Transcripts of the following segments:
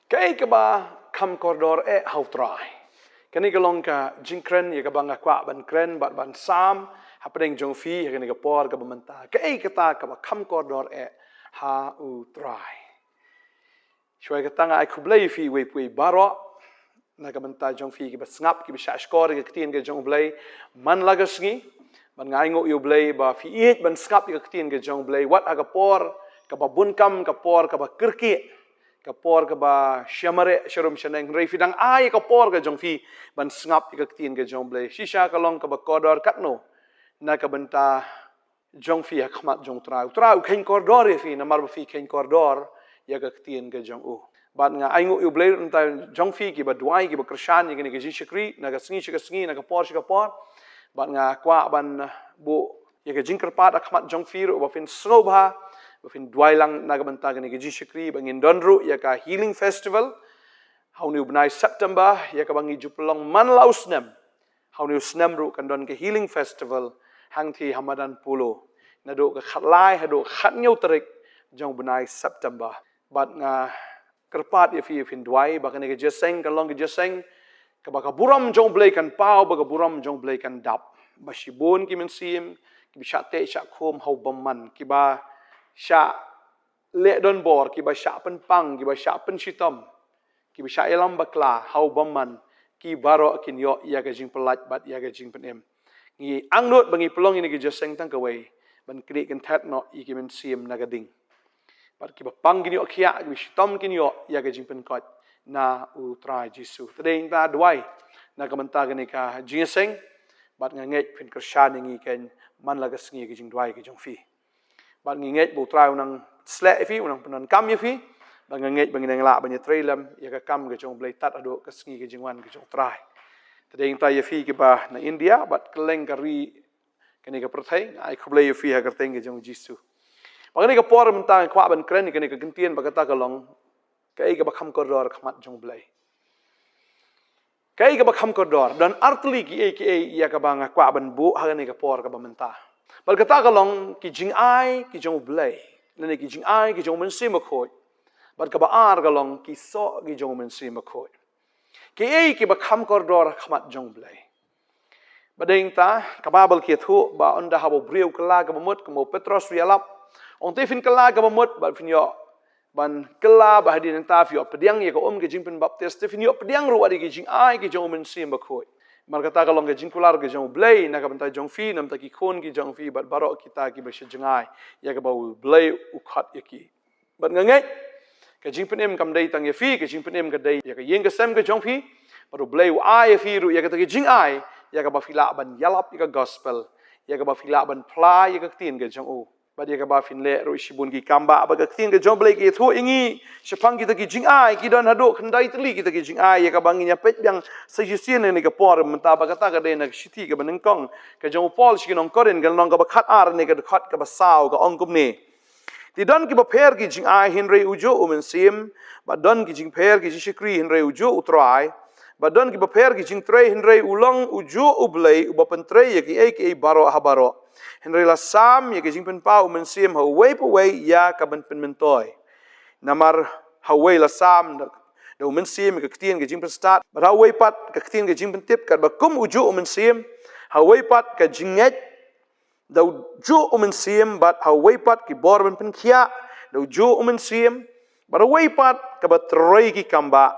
Kaei kaba kham koridor hau try. Kani kalong ka jingkren ya kaba ngakwa ban kren ban sam hapedeng jong fi ya kani kapor kaba menta. Kaei kata kaba kham koridor ha u try. Shwai kata nga ai kublai fi we pui baro na kaba menta jong fi kaba ngap kaba shashkor ka ketien ka jong blai man lagasngi ban ngai ngo yu blai ba fi it ban skap ka ketien ka jong blai wat agapor kaba bunkam kapor kaba kirki kapor kaba shamare sharum shaneng rei fidang ai kapor ka jong fi ban ngap ka ketien ka jong blai shisha kalong kaba koridor katno na kaba menta jong fi khmat jong trau khen koridor fi na mar fi khen koridor ya ka ketien ka jong u ban nga ai ngo yu blai nta jong fi ki ba duai ki ba krishan ni ki shikri na ka sngi na ka por ban nga kwa ban bu ya ka jingkar pat khmat jong fi ro ba fin snobha ba fin duai lang na ka banta ki shikri bangin donru ya ka healing festival hau ni ubnai September ya ka bangi juplong man lausnem hau ni snem ru kan don ke healing festival hang thi hamadan pulo na do ka khatlai ha do khat nyau tarik jong bunai September bat nga kerpat ya fi fin duai ba kan ke jeseng kan long ke jeseng ka ba ka buram jong blai kan pau ba ka buram jong blai kan dap ba shibon ki Mynsiem ki sha te sha khom hau bamman ki ba sha le don bor ki ba sha pen pang ki ba sha pen shitom ki ba sha elam bakla hau bamman ki baro kin yo ya ka jing pelat bat ya ka jing penem ngi angnot bangi pelong ini ki jeseng tang ka wei ban kri kan that no i ki Mynsiem na ga ding bat ki ba pang kin yo khia ki shitom kin yo ya ka jing pen kot na u trai jisu tadeng ta duai na ka menta ka ni ka jeseng bat nga ngai fin krishan ngi ken man la ka sngi ki jing duai ki jong fi ban ngi ngai bu trau nang sle fi unang penan kam ye fi ban nga ngai bangin la ban ye trailam ya ka kam ka jong blai tat ado ka sngi ki jing wan ki jong trai tadeng ta ye fi ki ba na India bat keleng ka ri kani ka prathai ai khublai ye fi ha ka teng ki jong jisu ban ni ka por menta kwa ban kren ni kani ka gentien ba ka ta ka long Kaei ka ba kham koridor khmat jong blai Kaei ka ba kham koridor dan artli ki ya ka ba nga kwa ban bu ha ni ka por ka ba menta bal kata ka long ki jingai ki jong blai nani ki jingai ki jong Mynsiem khoi bat ka ba ar ka long ki so ki jong Mynsiem khoi Kaei ki ba kham koridor khmat jong blai badeng ta ka babal ki thu ba onda ha bo breu kala ka mot ka mo Petros rialap on te fin kala ka mot ba fin yo ban kala ba hadin ta fi op pediang ye ko ke jingpen baptist te fin yo pediang ru adi ki jingai ki jong Mynsiem khoi mar kata ka long ke jingkular ke jong blai na ka banta jong fi nam ta ki khon ki jong fi bat baro kita ki ba jingai ya ka ba blai u khat ye ki bat ngai ke jingpen em kam dai tang ye fi ke jingpen em ka dai ya ka yeng ka sem ke jong fi baru blai u ai ye fi ru ya ka ta ki jingai ya ka ba fila ban yalap ka gospel ya ka ba fila ban pla ya ka tin ke jong u ba dia ka ba fin le ro shibun ki kamba ba ka tin ke jong blai ki thu ingi shapang kita ki jingai ki don hado khandai tli kita ki jingai ya ka bangi nya pet yang sajisian ni ka por menta ba kata ka de na shiti ka baneng kong ka jong Paul shi nong korin ka nong ka ba khat ar ni ka khat ka ba sao ka ong kum ni ti don ki ba pher ki jingai hinrei ujo Mynsiem ba don ki jing pher ki shikri hinrei ujo utrai ba don ki ba pher ki jing trei hinrei ulong ujo ublai u ba pentrei ya ki baro ha baro hinrei la sam ya ki jing pen pau Mynsiem ha wei po wei ya ka ban pen mentoi namar hawai la sam do Mynsiem ka ktien ke jing pen start ba hawai pat ka ktien ke jing pen tip ka ba kum uju Mynsiem hawai pat ka jinget do ju Mynsiem bat hawai pat ki bor pen khia do ju Mynsiem ba hawai pat ka ba troi ki kamba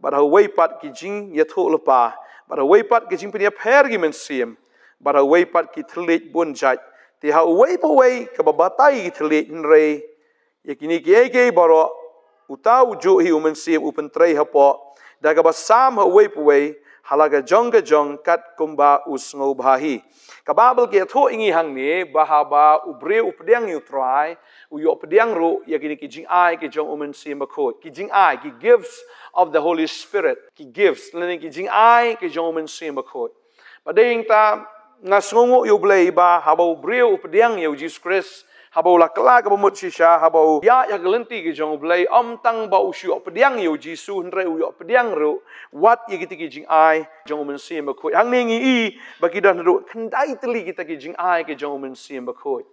ba hawai pat ki jing yatho lepa ba hawai pat ki jing pen ya pher ki Mynsiem ba hawai pat ki thlit bun jat ti hawai po wei ka ba batai ki thlit rei yakini ki baro utau ju hi Mynsiem upen trei hapo daga ba sam ha wei puwei halaga jong kat kumba usngo bahi kababel ki tho ingi hang ni bahaba ubre updiang yu try u yo pediang ru yakini ki jingai ki jong Mynsiem khot ki jingai ki gifts of the Holy Spirit ki gifts leni ki jingai ki jong Mynsiem khot badeng ta ngasngo yu blei ba haba ubre updiang yu Jesus Christ habau la kala ka bamut shisha habau ya gelenti ki jong blai om tang ba usyu pediang yu jisu hre u yo pediang ru wat ye ki jing ai jong Mynsiem ba khoi hang ningi i ba ki dan ru khandai tli ki ki jing ai ki jong Mynsiem ba khoi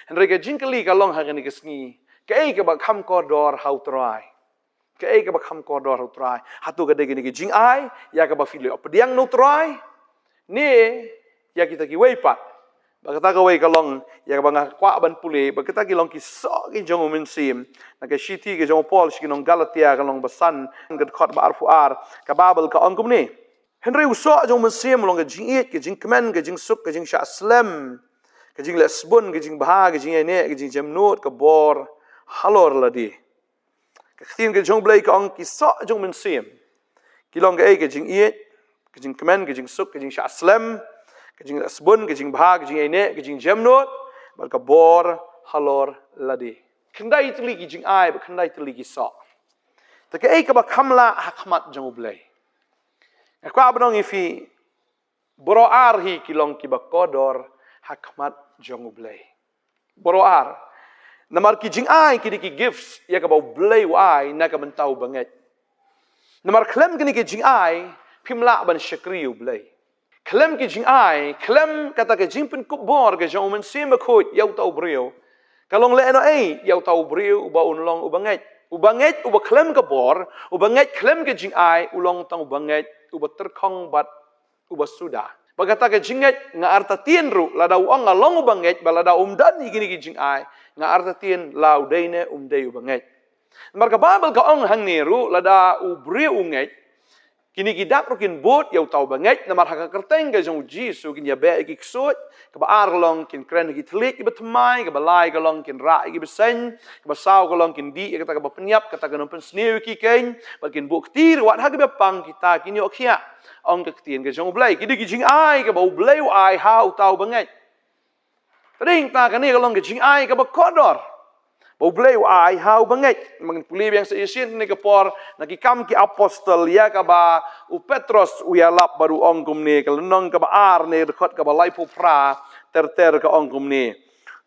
hre ka jing kali ka long ha ni ki sngi ke ba kham koridor hau trai Kaei ka ba kham kodor hu trai. Hatu ka degi ni ki jingai ya ka ba filio pediang no trai. Ni ya kita ki wei pat. Ba kata ka wei ka long ya ka ba nga kwa ban pule ba kita ki long ki so ki jong U Mynsiem. Na ka shiti ki jong Paul ki nong Galatia ka long basan ka khot ba arfu ar ka babel ka ongkum ni. Henry uso jong U Mynsiem long ka jingit ka jing kemen ka jing suk ka jing sha slem ka jing lesbon ka jing bah ka jing ne ka jing jamnut ka bor halor ladi. Kachin ke jong blai ka ong ki so jong U Mynsiem. Ki long ka ei ka jing iet, ka jing kemen, ka jing suk, ka jing sha slem, ka jing asbun, ka jing bha, ka jing ene, ka jing jamnot, bal ka bor halor ladi. Kendai tuli ki jing ai, ba kendai tuli ki so. Ta ka ei ka ba kamla hakmat jong blai. Ka abnong ifi boro ar hi ki long ki ba kodor hakmat jong blai. Boro ar namar ki jing ai ki ki gifts ya ka ba blai wai na ka bentau banget. Namar klem ki jing ai pimla ban shakriu blai. Klem ki jing ai, klem kata ka jing pun kubor ka jong U Mynsiem khot yau tau brio. Kalong le no ei yau tau brio ba unlong ubanget. Ubanget uba klem ka bor, ubanget klem ka jing ai ulong tang ubanget uba terkong bat uba sudah. Bagata ka jinget nga arta tien ru lada uang ngalong ubanget balada umdan igini ki jing ai nga arta tien laudaine umdei ubanget. Marka babel ka ong hang niru lada ubri unget kini kidak rukin bot yau tau banget namar haka kerteng ka jong Jisu kin ya be ki ksut ka ba ar long kin kren ki tlik ki betmai ka ba lai ka long kin ra ki besen ka ba sau ka long kin di ka ta ka ba penyap ka ta ka nompen snew ki ken ba kin buk tir wat haka be pang kita kin yo khia ong ka tien ka jong blai ki di ki jing ai ka ba blai ai hau tau banget tading ta ka ni ka long ka jing ai ka ba kodor ba blai ai hau banget mang puli yang sa isin ni ka por nakikam ki apostol ya ka ba u Petros u yalap baru ongkum ni ka lenong ka ba ar ni rekhot ka ba lai pu pra ter ka ongkum ni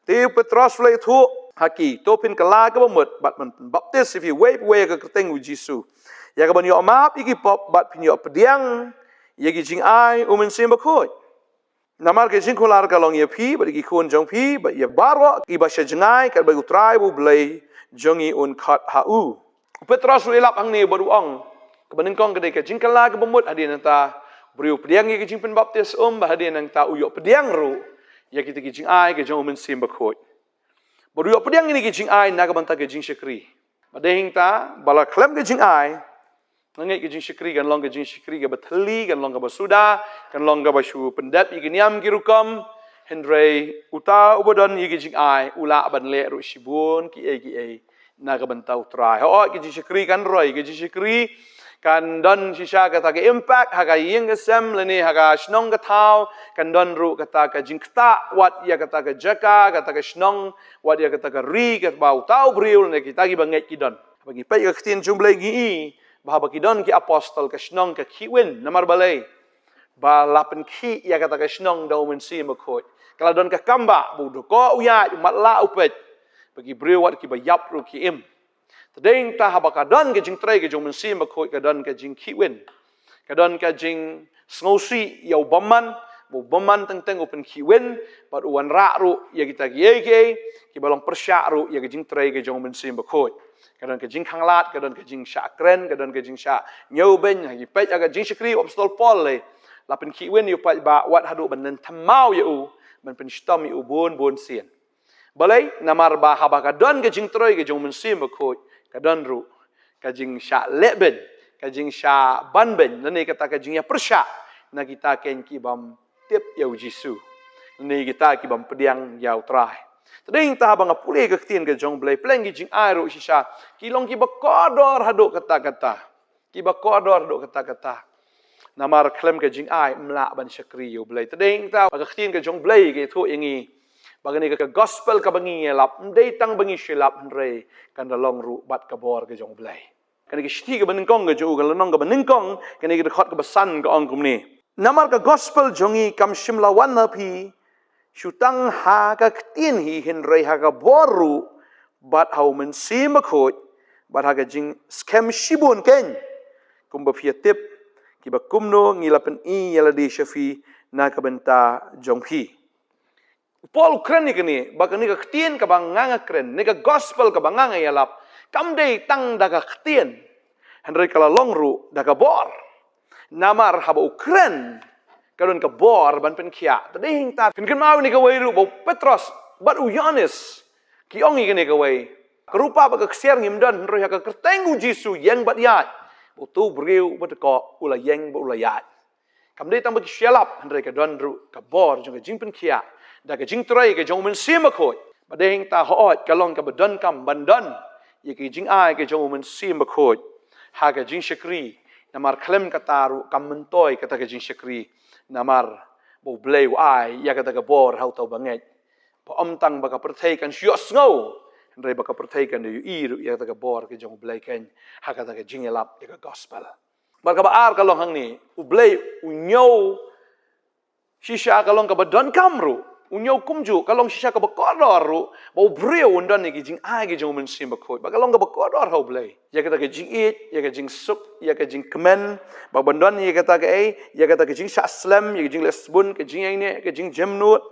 ti Petros lai thu haki topin ka la ka ba mut bat man baptis if you wave ka keteng u Jisu ya ka ban yo map iki pop bat pin yo pediang ya gi jing ai U Mynsiem ba khoi namar ke jing kholar ka long ye phi ba gi khon jong phi ba ye baro ki ba shengai ka ba utrai bu blai jongi un khat ha u Petros ulap ang ni baru ong ka baning kong ka jing kala ka bumut adin ta beriu pediang ye jing pen baptis ba hadin nang ta uyo pediang ru ya kita ki jing ai ka jong U Mynsiem ba khoi baru yo pediang ni ki jing ai na ka banta ka jing shakri ba dehing ta bala klem ka jing ai nangay ka jing shikri kan long ka jing shikri ka bathali kan long ka basuda kan long ka basu pendap iginiam kirukam hendrei uta ubodon igi jing ai ula ban le ru shibun ki e na ka bantau trai ho ki jing shikri kan roi ki jing shikri kan don shisha ka ta ka impact ha ka ying ka sem leni ha ka shnong ka thau kan don ru ka ta ka jing kta wat ya ka ta ka jaka ka ta ka shnong wat ya ka ta ka ri ka bau tau briul ne ki ta ki banget ki don bagi pai ka tin jumblai gi bahwa kidon ki apostol ka shnong ka kiwin namar balai ba lapen ki ya kata ka shnong da U Mynsiem khoi kala don ka kamba bu do ko uya mat la upet bagi brewat ki ba yap ru ki im tadeng ta haba ka don ka jing trai ka U Mynsiem khoi ka don ka jing kiwin ka don ka jing sngosi yau baman bu baman teng open kiwin ba uan ra ru ya kita ki balong persya ru ya ka jing trai ka U Mynsiem khoi kadon ka jing khanglat kadon ka jing sha kren kadon ka jing sha nyoben hagi pet aga jing shikri apostol Paul le lapen ki wen yu pat ba wat hadu ban thamau yu ban pen stom yu bon sien balai namar ba haba kadon ka jing troi ka U Mynsiem khoi kadon ru ka jing sha leben ka jing sha banben nani kata ka jing ya persya na kita ken ki bam tip yu Jisu ni kita ki bam pediang yau trai tading ta bang apule ka tien ka jong blai pleng gi jing ai ro shisha ki long ki ba kodor haduk kata-kata ki ba kodor haduk kata-kata namar klem ka jing ai mla ban shakri yu blai tading ta ka tien ka jong blai ke thu ingi bagani ka gospel ka bangi lap ndei tang bangi shilap re kan da long ru bat ka bor ka jong blai kan ki shti ka baning kong ka ju ka lonong ka baning kong kan ki khot ka basan ka ong kum ni namar ka gospel jongi kam shimla wan na phi Shutang ha ka tien hi henrei ha ka boru bat ha U Mynsiem khot bat ha ka jing scam shibun ken kumba phia tip ki ba kumno ngilapen I yala di shafi na ka benta jong phi Paul kren ni ba ka ni ka tien ka banganga kren ni ka gospel ka banganga yalap kam dei tang da ka tien Henry kala longru da kabor. Namar haba Ukren kadon kabor ban pen kia. Tadi hingta finken mau ni kawai ru bau Petros bat Uyanis kiongi kene kawai. Kerupa ba keksiar ngimdan Henry haka kertengu Jisu yang bat yat. Bau tu beriu bat ko ula yang ba ula yat. Kamdei tang bagi syalap Henry kadon ru kabor jong jing pen kia. Da ke jing trai ke jong Mynsiem makoi. Badeng ta hoot kalong ka badan kam bandan. Ye ke jing ai ke jong Mynsiem makoi. Ha ke jing syakri. Namar klem kataru kam mentoi kata ke jing syakri. Namar bau blei ai ya kata ke bor hau tau banget. Pa om tang baka perthai kan syos ngau. Henry baka perthai kan yu iru ya kata ke bor ke jong blei ken. Ha kata ke jing elap ya ke gospel. Barka baar kalong hang ni ublei unyau shisha kalong ka badan kamru. Unyau kumju kalong shisha ka bakodor ru bau brio undan ni jing ai ke jong Mynsiem bakoi. Ba kalong ka bakodor hau blei. Ya kata ke jing it, ya ke jing suk, ya ke jing kemen, ba bandan ya kata ke ai, ya kata ke jing syaslam, ya ke jing lesbun, ke jing ai ne, ke jing jemnut,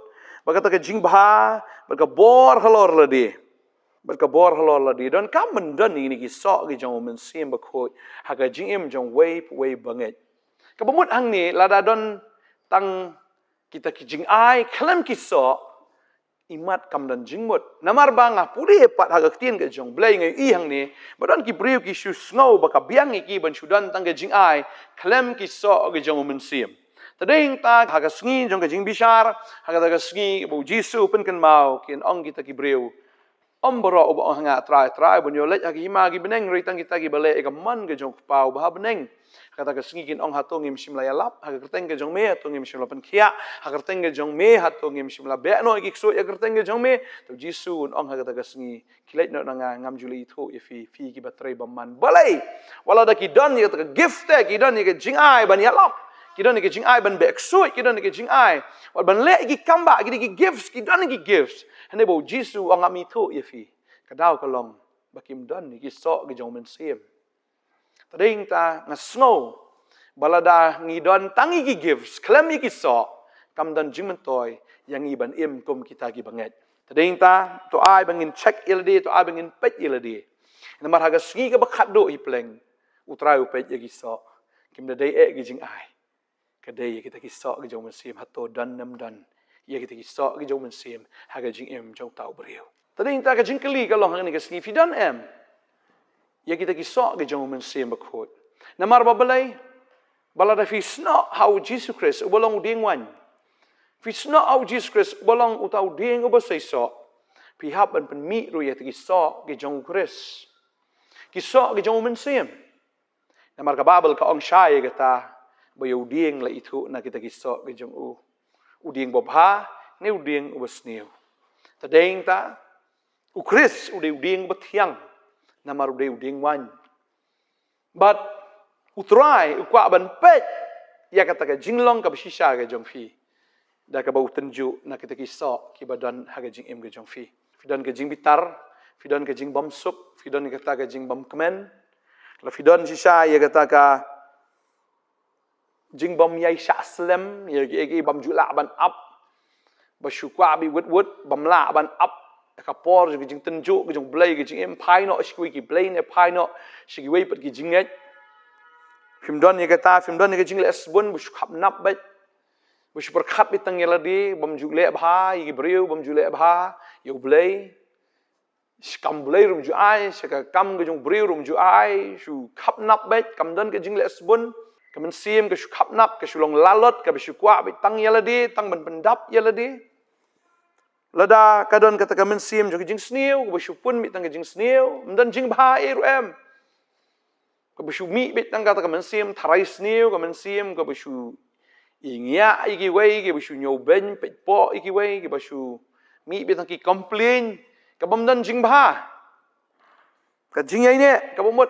ba kata ke jing bha, ba ka bor halor ladi. Ba ka bor halor ladi dan kam bandan ni ki sok ke jong Mynsiem bakoi. Ha ka jing im jong wei banget. Ka bamut hang ni lada don tang kita ki jing ai klem ki so imat kam dan jingmut namar banga puri hepat haga tien ke jong blai ngai i hang ni badan ki priu ki shu ngau baka biang ki ban sudan tang ke jing ai klem ki so ke jong Mynsiem tadeng ta haga sngi jong ke jing bishar haga ta sngi bu Jisu pen kan mau kin ong kita ki priu om boro obo hanga trai bunyo lek agi hima gi beneng ritang kita gi bale e man ke jong pau ba beneng kata ke singin ong hato ngim simla yalap ha kerteng ke jong me hato ngim simla pen kia ha kerteng ke jong me hato ngim simla be no gi so ya kerteng ke jong me to Jisu ong ha kata ke singi kilet no nga ngam juli itu ya fi ki batre baman balai wala da ki don ya ke gift ki don ya ke jing ai ban yalap ki don ya ke jing ai ban be so ki don ya ke jing ai wal ban le gi kamba gi gifts ki don gi gifts hene bo Jisu ong am itu ya fi kadau kalong bakim don gi so gi jong Mynsiem tading ta nga snow balada ngidon tangi gi gifts klem gi so kam dan jing mentoy yang iban im kum kita gi banget tading ta to ai bangin check iladi to ai bangin pet iladi namar haga sgi ka bakhat do hi pleng utrai upet gi so kim da dei e gi jing ai kadai kita gi so gi jong Mynsiem hato dan nam dan ya kita gi so gi jong Mynsiem haga jing im jong tau brio tading ta ka jing kali ka long ni ka sgi fi dan em ya kita kisah ke jong Mynsiem bakot. Namar babalay balada fi sna how Jesus Christ ubalong uding wan. Fi sna how Jesus Christ ubalong utaw ding ubasay so. Pihap an penmi ro ya kisah ke jong Christ. Kisah ke jong Mynsiem. Namar ka babel ka ong shay kata bayo ding la itu na kita kisah ke jong uding babha ne uding ubasniu. Tadeng ta u Christ uding bathiang namar uding wan. But utrai ukwa ban pet ya kata ka jinglong ka bishisha ka jong fi. Da ka bau tenju na kita kisah ki badan haga jing im ka jong fi. Fidan ka jing bitar, fidan ka jing bom sup, fidan ka kata ka jing bom kemen. La fidan shisha ya kata ka jing bom yai shaslem ya ki bom jula ban up. Basyukwa bi wut bom la ban up. Kapor ke jing tenju ke jong blai ke jing em pai no shikwi ki blai ne pai no shiki wei pat ki jing nget fimdon ye kata fimdon ke jing lesbon bu khap nap bet bu super khat bi tang yela di bam ju le bha yi briu bam ju le bha yo blai skam blai rum ju ai shaka kam ke jong briu rum ju ai shu khap nap bet kam don ke jing lesbon ke Mynsiem ke shu khap nap ke shulong lalot ke shu kwa bi tang yela di tang ban pendap yela di lada kadon kata ka Mynsiem jong jing sniu ko shu pun mi tang jing sniu mdan jing bha e ru em ko shu mi bit tang kata ka Mynsiem tharai sniu ka Mynsiem ko shu ingya i gi wei gi shu nyo ben pet po i gi wei gi shu mi bit tang ki complain ka bamdan jing bha ka jing ai ne ka bomot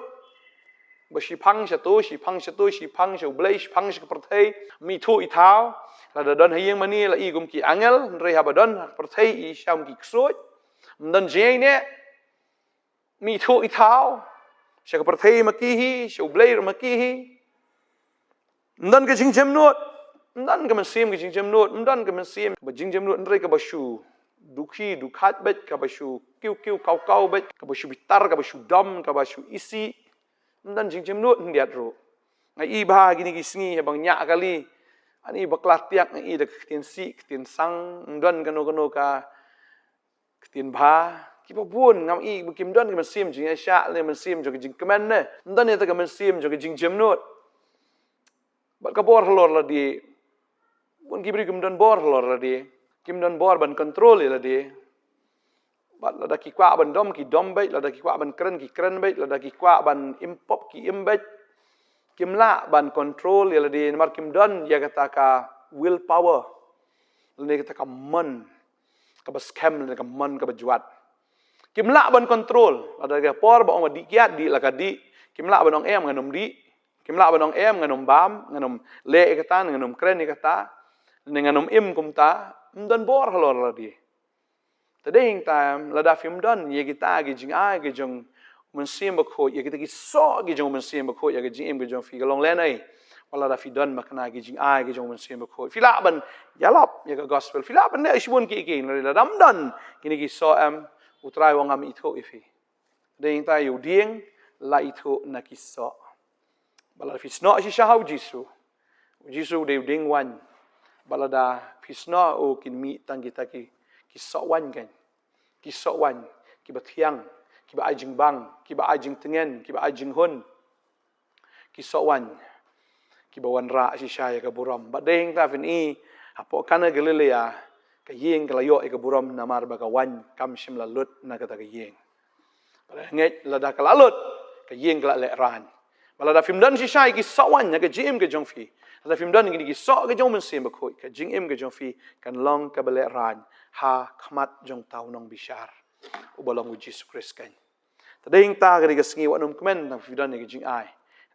ba shi phang sha to shi phang sha blai shi phang sha perthai mi thu i thao la don hayeng mani la i gum ki angel re ha badon perthai i sham ki ksoi mdan je ne mi thu i thao sha ka perthai ma ki hi sha blai ma ki hi mdan ke jing jem not mdan ke Mynsiem ke jing jem not mdan ke Mynsiem ba jing jem not re ka ba shu dukhi dukhat bet ka ba shu kiu kau bet ka ba shu bitar ka ba shu dam ka ba shu isi dan jing jemnut ndiat ru ngai ba gini gisngi bang nya kali ani baklatiak ngai de ketin si ketin sang dan kano ka ketin ba ki bun ngam i bukim dan ke mesim jing sha le mesim jo jing kemen ne dan ne ta ke mesim jo jing jemnut bat ka bor lor la di bun kibri kim dan bor lor la di kim dan bor ban control la di bat la da ki kwa ban dom ki dom bai la da ki kwa ban kren ki kren bai la da ki kwa ban impop ki imbet kim la ban control la di mar kim dan ya kata ka will power le kata ka man ka ba scam le ka man ka ba juat kim la ban control la da ka por ba ong di kiat di la ka di kim la ban ong em nganom di kim la ban ong em nganom bam nganom le kata nganom kren kata nganom im kum ta dan bor halor la di tadeng time la da film dan ye kita gi jing ai gi jong Mynsiem ba kho ye kita gi so gi jong Mynsiem ba kho ye gi jing gi jong fi ga long len ai wala da fi dan makna gi jing ai gi jong Mynsiem ba kho fi la ban yalap ye ga gospel fi la ban ne shbun ki la dam dan kini gi so am utrai wang am itho ifi deng ta yu ding la itho na ki so bala fi sno shi shau jisu de ding wan bala da fi sno o kin mi tang kita ki so wan kan ki so wan ki bathiang ki ba ajing bang ki ba ajing tengen ki ba ajing hun ki so wan ki ba wan ra si shaya ka buram ba deng ta fin i apo kana galilea ka yeng ka layo ka buram na mar ba ka wan kam shim la lut na ka ta ka yeng ba nget la da ka la lut ka yeng ka la le ran bala da fim dan si shai ki so wan na ka jim ka jong fi la fim dan ki so ka jong Mynsiem ba khoi ka jing im ka jong fi kan long ka ba le ran ha khmat jong tau nong bishar ubalong u Jesus Christ kan tadeng ta ga ga sngi wanum kmen na fi dan ga jing ai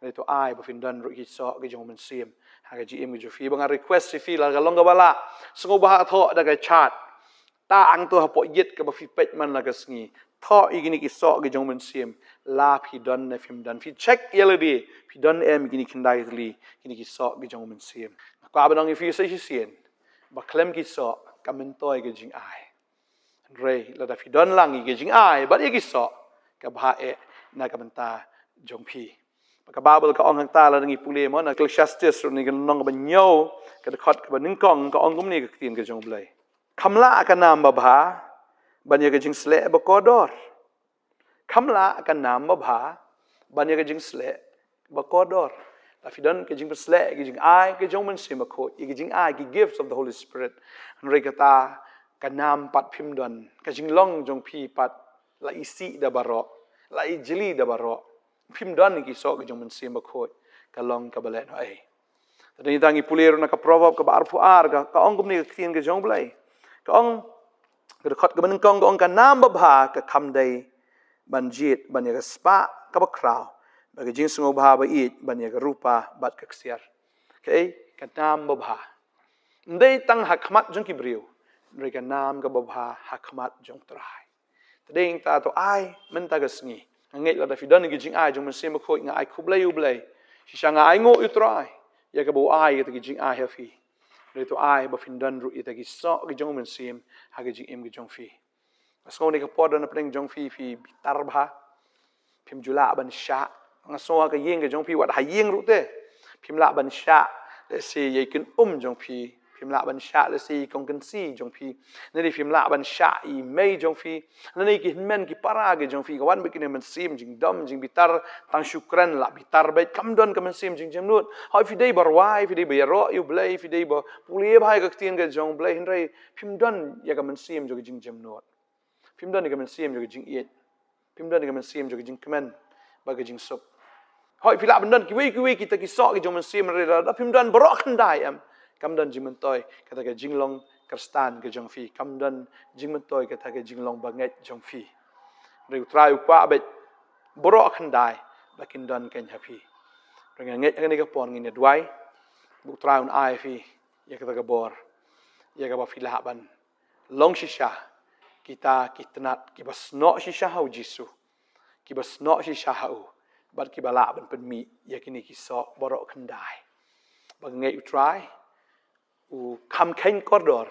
ne to ai ba fin dan ru ki so ga jong Mynsiem ha ga jim ga fi bang request si fi la ga long ga bala sngo ba tho da ga chat ta ang to ha po yet ka ba fi pet man la ga sngi tho i gini ki so ga jong Mynsiem la fi dan na fim dan fi check yeladi fi dan em gini kindai li gini ki so ga jong Mynsiem ka ba nong fi se sien ba klem ki so kamentoi ke jing ai rei la da fi don lang ke jing ai ba ye ki so ka ba e na ka menta jong pi ka bible ka ong hang ta la ngi pule mo na ecclesiastes ni ga nong ba nyo ka khot ka ba ning kong ka ong gum ni ka tin ka jong blai khamla ka nam ba ba ban ye ka jing sle ba kodor khamla ka nam ba ba ban ye ka jing sle ba kodor la fi don ke jing sle ke jing ai ke jong Mynsiem ba kho ke jing ai ke gifts of the Holy Spirit rei kata ka nam pat phim don ka jing long jong pi pat la isi da baro la i jili da baro phim don ki so ke jong Mynsiem ba kho ka long ka bale no ai tadi tangi pulero na ka proverb ka bar fu ar ka ong gum ni ka tin ke jong blai ka ong ka khot ka ban kong ka ong ka nam ba ba ka kham dai ban jit ban ya ka spa ka ba kraw ba ka jing sungo ba ba it ban ya ka rupa bat ka ksiar okay ka nam ba ba ndai tang hakmat jong ki briu ndai ka nam ka ba ba hakmat jong trai tadeng ta to ai men ta ga sngi ngai la da fi dan gi jing ai jong Mynsiem ba khoi nga ai khublai u blai si shanga ai ngo u trai ya ka bo ai ka gi jing ai ha fi ndai to ai ba fin dan ru ita gi so gi jong Mynsiem ha gi jing em gi jong fi asko ni ka pod na pring jong fi bitar ba phim jula ban sha nga so ka yeng ga jong fi wat ha yeng ru te phim la ban sha le se ye kin jong fi phim la ban sha le se kong kan si jong fi ne di phim la ban sha i mei jong fi ne ni ki men ki para ga jong fi ka wan bikin Mynsiem jing dom jing bitar tang syukran la bitar be kam don ka Mynsiem jing jemnut ha fi dei bar wai fi dei be ro yu blai fi dei ba pulie bai ka tien ga jong blai hin rei phim don ya ka Mynsiem jo jing jemnut phim don ka Mynsiem jo jing yet phim don ka Mynsiem jo jing kemen ba ga jing sup hoi fi la ban don ki wei kita ki so ki jong Mynsiem re da phim don borok ndai am kam don jing mentoi kata ka jing long kristan ke jong fi kam don jing mentoi kata ka jing long banget jong fi re trai kwa be borok ndai bakin don ken happy re nget ni ka pon ni dwai bu trai un ai fi ya kata ka bor ya ka ba fi la ban long shisha kita kitnat ki bas no shisha hau jisu ki bas no shisha hau bat ki bala ban pen mi ya kini ki so borok kendai bang ngai u try u kam ken koridor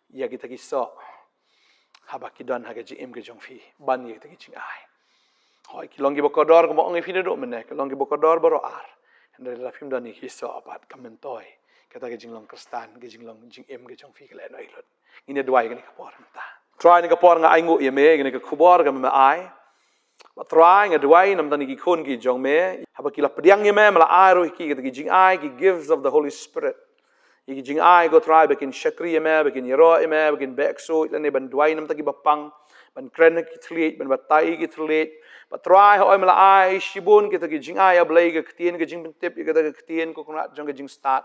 ya kita ki so haba ki don ha ga ji em ga jong fi ban ya kita ki jing ai Hoi kilong ki bokodor ko mo ngi fina do mene kilong ki bokodor baro ar. Hendra la film dani hiso apat kamentoi. Kata ke jinglong kristan ke jinglong jing em ke jong fi ke le no ilot. Ini dua ke ni kapor menta. Try ni kapor nga aingu ye me ke ni khubor ke me ai. But try nga dua nam tani ki khon ki jong me. Haba ki la pediang ye me mala ai ro ki ke jing ai ki gives of the Holy Spirit. Ki jing ai go try bekin shakri ye me bekin yero ye me bekin bekso le ne ban dua nam ta ki bapang. Ban kren ki tlit ban batai ki tlit. But try ho mala ai shibun kita ki jing ai ablay ke ktien ke jing tip ke ta ktien ko kunat jong ke jing start.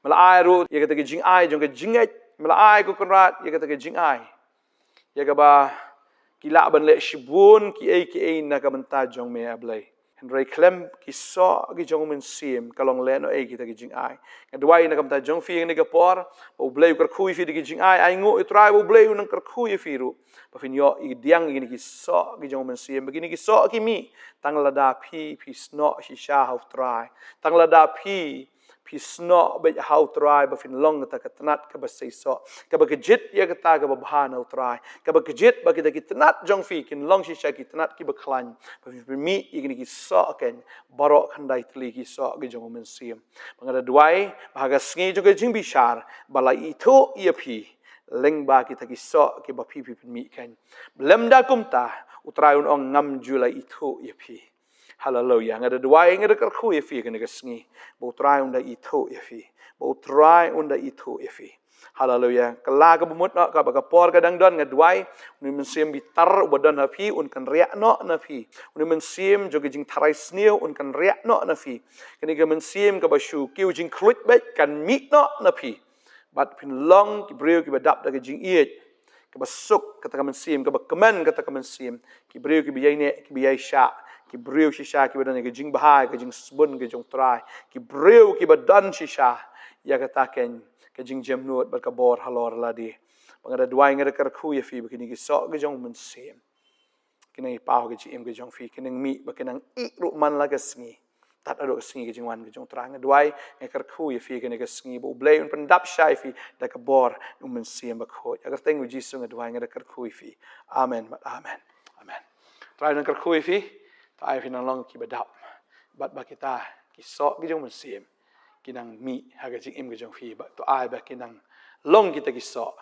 Mala ai ru ye kita ki jing ai jong ke jingai mala ai ko kunat ye kita ki jing ai. Ye ka ba kila ban le shibun ki ai na ka banta jong me ablay. Henry klem ki so ki jong Mynsiem kalong le no kita ki jing ai. Ngadwai na kamta jong fi ni ka por o blay kar khui fi ki jing ai ngo try o blay nang kar khui fi ru. Pafinyo i diang ini ki so ki jong Mynsiem begini ki so ki mi tang lada pi sno shi sha how try tang lada pi sno be how try ba fin long ta ka tnat ka ba sei so ka ba kejit ya ka ta ka ba bhan how try ka ba kejit ba kita ki tnat jong fi kin long shi sha ki tnat ki ba khlan ba fin mi i ki so ken barok khandai tli ki so ki jong Mynsiem bangada duai bahaga sngi jong jing bi shar bala i tho i pi leng ba kita ki so ki ba pi mi kan blemda kumta utraun ong ngam julai itho yapi hallelujah ngada dua ngada kar khu yafi kan ga sngi bo traun da itho yafi bo try unda itho yafi hallelujah kala ka bumut no ka ba ka por ka dang don ngadwai uni Mynsiem bitar badan hafi un kan riak no nafi uni Mynsiem joge jing tharai sneu un kan riak no nafi kani ga Mynsiem ka ba shu kiu jing khlut bet kan mi no nafi But pin long ki breu ki badap da jing iet ki basuk kata Mynsiem ki bakmen kata Mynsiem ki breu ki biyai ne ki biyai sha ki breu shi sha ki badan ki jing bahai ki jing sbun ki jong trai ki breu ki badan shi sha ya kata ken ki jing jemnut bar ka bor halor ladi bangada duai ngada kar khu ya fi bakini ki so ki jong Mynsiem kinai pau ki jim ki jong fi kinang mi bakinang I ru man la ka sngi tat ado sngi ki jingwan ki jong trang duai ngakar khu ya fi ki sngi bo blay un pendap shai fi da ka bor Mynsiem ba kho agar teng ji sung duai ngakar khu fi amen amen amen trai ngakar khu fi tai fi nang long ki badap bat ba kita ki so ki jong Mynsiem kinang mi haga jing im ki jong fi ba to ai ba kinang long kita ki so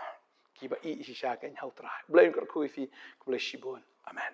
ki ba I sha kan hau trai blay ngakar khu fi blay shibon amen